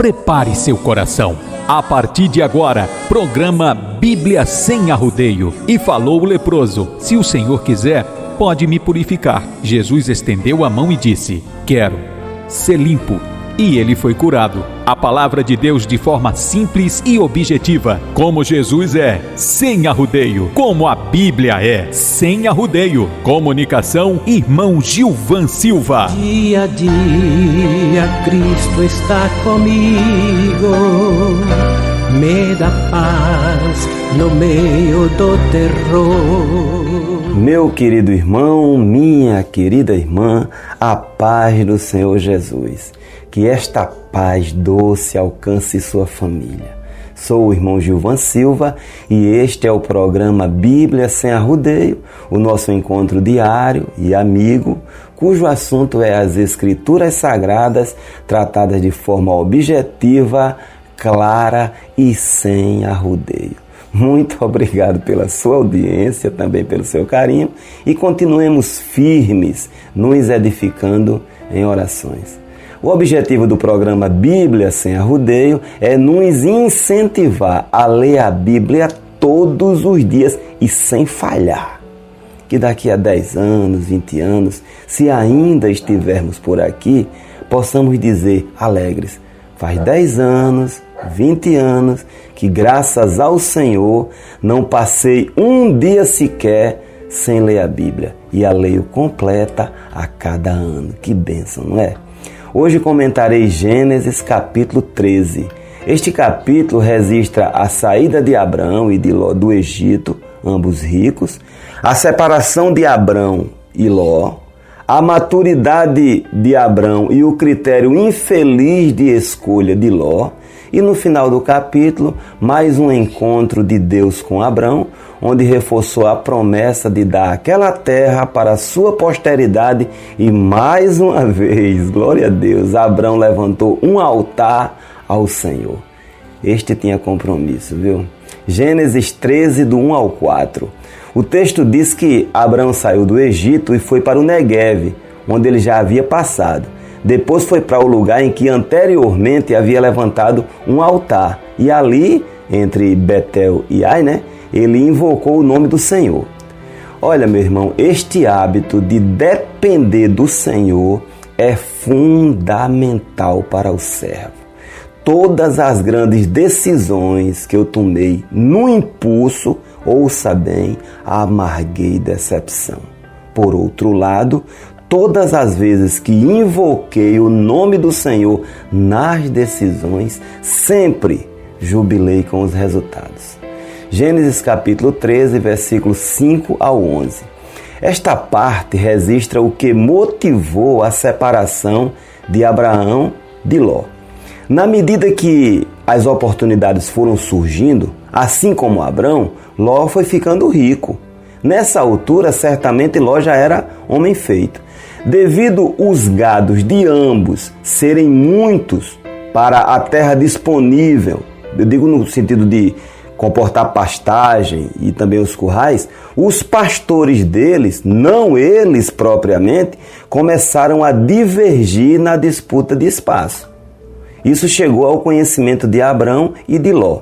prepare seu coração. A partir de agora, programa Bíblia Sem Arrodeio. E falou o leproso: se o Senhor quiser, pode me purificar. Jesus estendeu a mão e disse: quero ser limpo. E ele foi curado. A palavra de Deus de forma simples e objetiva. Como Jesus é, sem arrodeio. Como a Bíblia é, sem arrodeio. Comunicação, irmão Gilvan Silva. Dia a dia Cristo está comigo, me dá paz no meio do terror. Meu querido irmão, minha querida irmã, a paz do Senhor Jesus. Que esta paz doce alcance sua família. Sou o irmão Gilvan Silva e este é o programa Bíblia Sem Arrodeio, o nosso encontro diário e amigo, cujo assunto é as Escrituras Sagradas tratadas de forma objetiva, clara e sem arrodeio. Muito obrigado pela sua audiência, também pelo seu carinho, e continuemos firmes, nos edificando em orações. O objetivo do programa Bíblia Sem Arrodeio é nos incentivar a ler a Bíblia todos os dias e sem falhar. Que daqui a 10 anos, 20 anos, se ainda estivermos por aqui, possamos dizer alegres: faz 10 anos, 20 anos, que graças ao Senhor não passei um dia sequer sem ler a Bíblia. E a leio completa a cada ano. Que bênção, não é? Hoje comentarei Gênesis capítulo 13. Este capítulo registra a saída de Abrão e de Ló do Egito, ambos ricos, a separação de Abrão e Ló, a maturidade de Abrão e o critério infeliz de escolha de Ló, e no final do capítulo, mais um encontro de Deus com Abrão, onde reforçou a promessa de dar aquela terra para a sua posteridade e mais uma vez, glória a Deus, Abrão levantou um altar ao Senhor. Este tinha compromisso, viu? Gênesis 13, do 1 ao 4. O texto diz que Abrão saiu do Egito e foi para o Negueve, onde ele já havia passado. Depois foi para o lugar em que anteriormente havia levantado um altar. E ali, entre Betel e Ai, ele invocou o nome do Senhor. Olha, meu irmão, este hábito de depender do Senhor é fundamental para o servo. Todas as grandes decisões que eu tomei no impulso, ouça bem, amarguei decepção. Por outro lado, todas as vezes que invoquei o nome do Senhor nas decisões, sempre jubilei com os resultados. Gênesis capítulo 13, versículos 5 ao 11. Esta parte registra o que motivou a separação de Abraão de Ló. Na medida que as oportunidades foram surgindo, assim como Abrão, Ló foi ficando rico. Nessa altura, certamente Ló já era homem feito. Devido os gados de ambos serem muitos para a terra disponível, eu digo no sentido de comportar pastagem e também os currais, os pastores deles, não eles propriamente, começaram a divergir na disputa de espaço. Isso chegou ao conhecimento de Abrão e de Ló.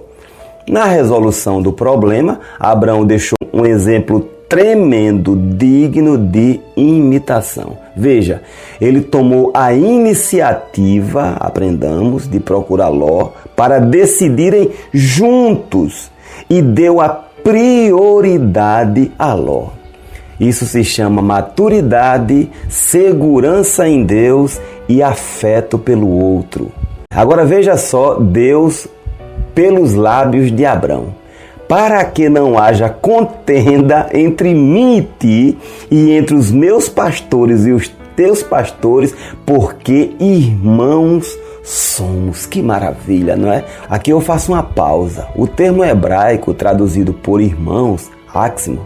Na resolução do problema, Abrão deixou um exemplo tremendo, digno de imitação. Veja, ele tomou a iniciativa, aprendamos, de procurar Ló para decidirem juntos e deu a prioridade a Ló. Isso se chama maturidade, segurança em Deus e afeto pelo outro. Agora veja só Deus pelos lábios de Abrão. Para que não haja contenda entre mim e ti, e entre os meus pastores e os teus pastores, porque irmãos somos. Que maravilha, não é? Aqui eu faço uma pausa. O termo hebraico traduzido por irmãos, áximo,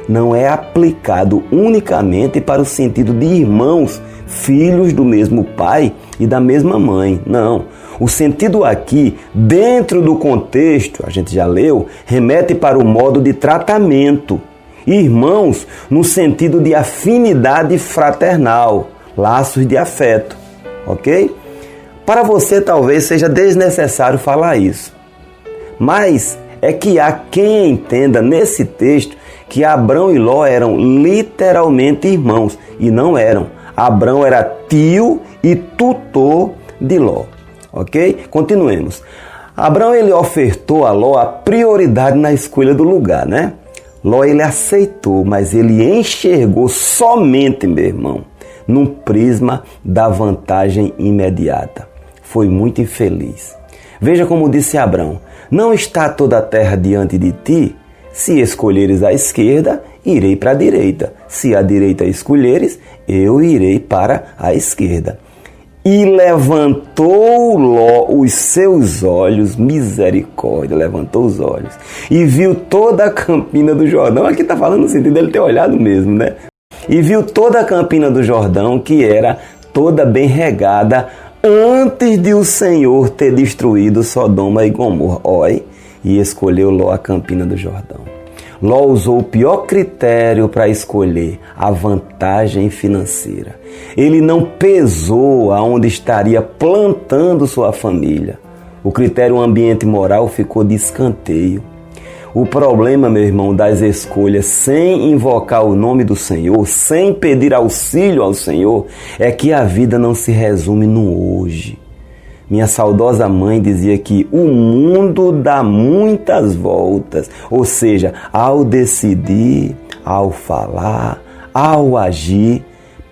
não é aplicado unicamente para o sentido de irmãos, filhos do mesmo pai e da mesma mãe. Não. O sentido aqui, dentro do contexto, a gente já leu, remete para o modo de tratamento. Irmãos no sentido de afinidade fraternal, laços de afeto, ok? Para você talvez seja desnecessário falar isso, mas é que há quem entenda nesse texto que Abrão e Ló eram literalmente irmãos, e não eram. Abrão era tio e tutor de Ló, ok? Continuemos. Abrão, ele ofertou a Ló a prioridade na escolha do lugar, né? Ló, ele aceitou, mas ele enxergou somente, meu irmão, num prisma da vantagem imediata. Foi muito infeliz. Veja como disse Abrão: não está toda a terra diante de ti? Se escolheres a esquerda, irei para a direita. Se a direita escolheres, eu irei para a esquerda. E levantou Ló os seus olhos, misericórdia, levantou os olhos, e viu toda a campina do Jordão. Aqui está falando no sentido dele ter olhado mesmo, né? E viu toda a campina do Jordão, que era toda bem regada, antes de o Senhor ter destruído Sodoma e Gomorra. Olha, e escolheu Ló a campina do Jordão. Ló usou o pior critério para escolher: a vantagem financeira. Ele não pesou aonde estaria plantando sua família. O critério ambiente moral ficou de escanteio. O problema, meu irmão, das escolhas sem invocar o nome do Senhor, sem pedir auxílio ao Senhor, é que a vida não se resume no hoje. Minha saudosa mãe dizia que o mundo dá muitas voltas, ou seja, ao decidir, ao falar, ao agir,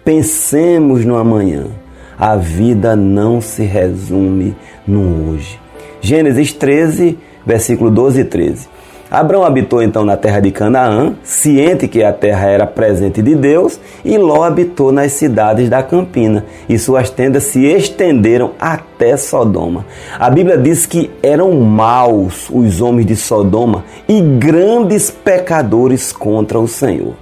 pensemos no amanhã. A vida não se resume no hoje. Gênesis 13, versículo 12 e 13. Abrão habitou então na terra de Canaã, ciente que a terra era presente de Deus, e Ló habitou nas cidades da campina, e suas tendas se estenderam até Sodoma. A Bíblia diz que eram maus os homens de Sodoma e grandes pecadores contra o Senhor.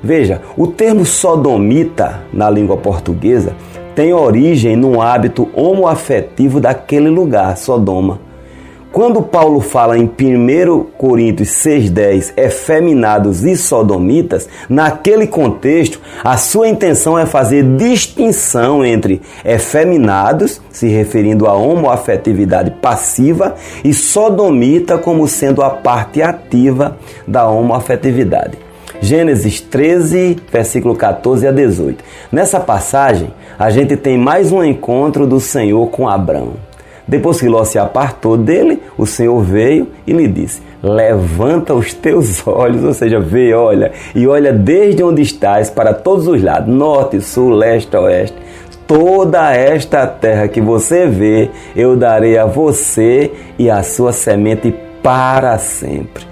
Veja, o termo sodomita na língua portuguesa tem origem num hábito homoafetivo daquele lugar, Sodoma. Quando Paulo fala em 1 Coríntios 6,10, efeminados e sodomitas, naquele contexto, a sua intenção é fazer distinção entre efeminados, se referindo à homoafetividade passiva, e sodomita como sendo a parte ativa da homoafetividade. Gênesis 13, versículo 14 a 18. Nessa passagem, a gente tem mais um encontro do Senhor com Abrão. Depois que Ló se apartou dele, o Senhor veio e lhe disse: levanta os teus olhos, ou seja, vê, olha, e olha desde onde estás para todos os lados, norte, sul, leste, oeste. Toda esta terra que você vê, eu darei a você e a sua semente para sempre.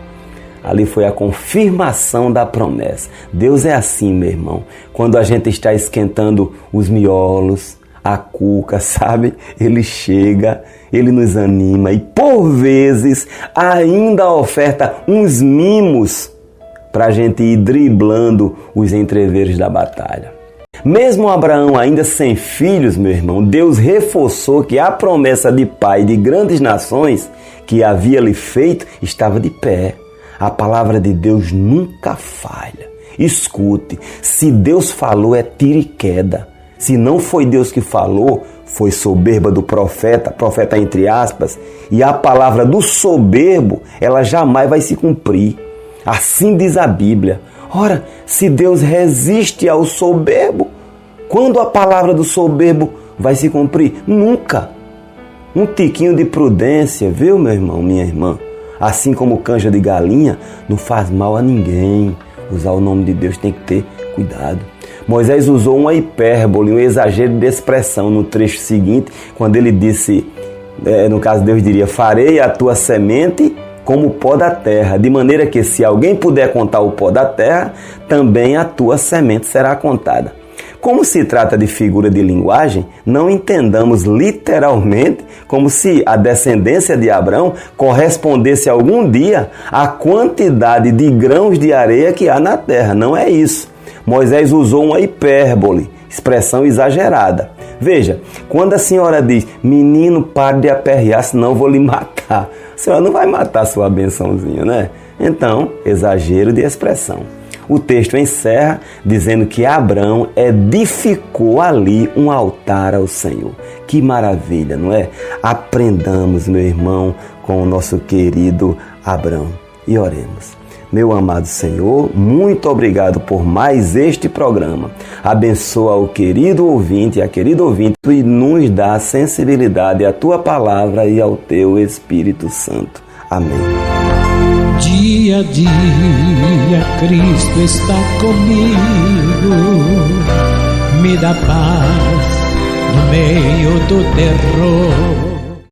Ali foi a confirmação da promessa. Deus é assim, meu irmão, quando a gente está esquentando os miolos, a cuca, sabe? Ele chega, ele nos anima e, por vezes, ainda oferta uns mimos para a gente ir driblando os entreveros da batalha. Mesmo Abraão ainda sem filhos, meu irmão, Deus reforçou que a promessa de pai de grandes nações que havia lhe feito estava de pé. A palavra de Deus nunca falha. Escute, se Deus falou é tiro e queda. Se não foi Deus que falou, foi soberba do profeta entre aspas, e a palavra do soberbo, ela jamais vai se cumprir. Assim diz a Bíblia. Ora, se Deus resiste ao soberbo, quando a palavra do soberbo vai se cumprir? Nunca. Um tiquinho de prudência, viu, meu irmão, minha irmã? Assim como canja de galinha, não faz mal a ninguém. Usar o nome de Deus tem que ter cuidado. Moisés usou uma hipérbole, um exagero de expressão no trecho seguinte, quando ele disse, no caso Deus diria: farei a tua semente como o pó da terra, de maneira que se alguém puder contar o pó da terra, também a tua semente será contada. Como se trata de figura de linguagem, não entendamos literalmente como se a descendência de Abrão correspondesse algum dia à quantidade de grãos de areia que há na terra. Não é isso. Moisés usou uma hipérbole, expressão exagerada. Veja, quando a senhora diz: menino, pare de aperrear, senão eu vou lhe matar. A senhora não vai matar sua bençãozinha, né? Então, exagero de expressão. O texto encerra dizendo que Abrão edificou ali um altar ao Senhor. Que maravilha, não é? Aprendamos, meu irmão, com o nosso querido Abrão. E oremos. Meu amado Senhor, muito obrigado por mais este programa. Abençoa o querido ouvinte e a querida ouvinte e nos dá sensibilidade à Tua palavra e ao Teu Espírito Santo. Amém. Dia a dia Cristo está comigo, me dá paz no meio do terror.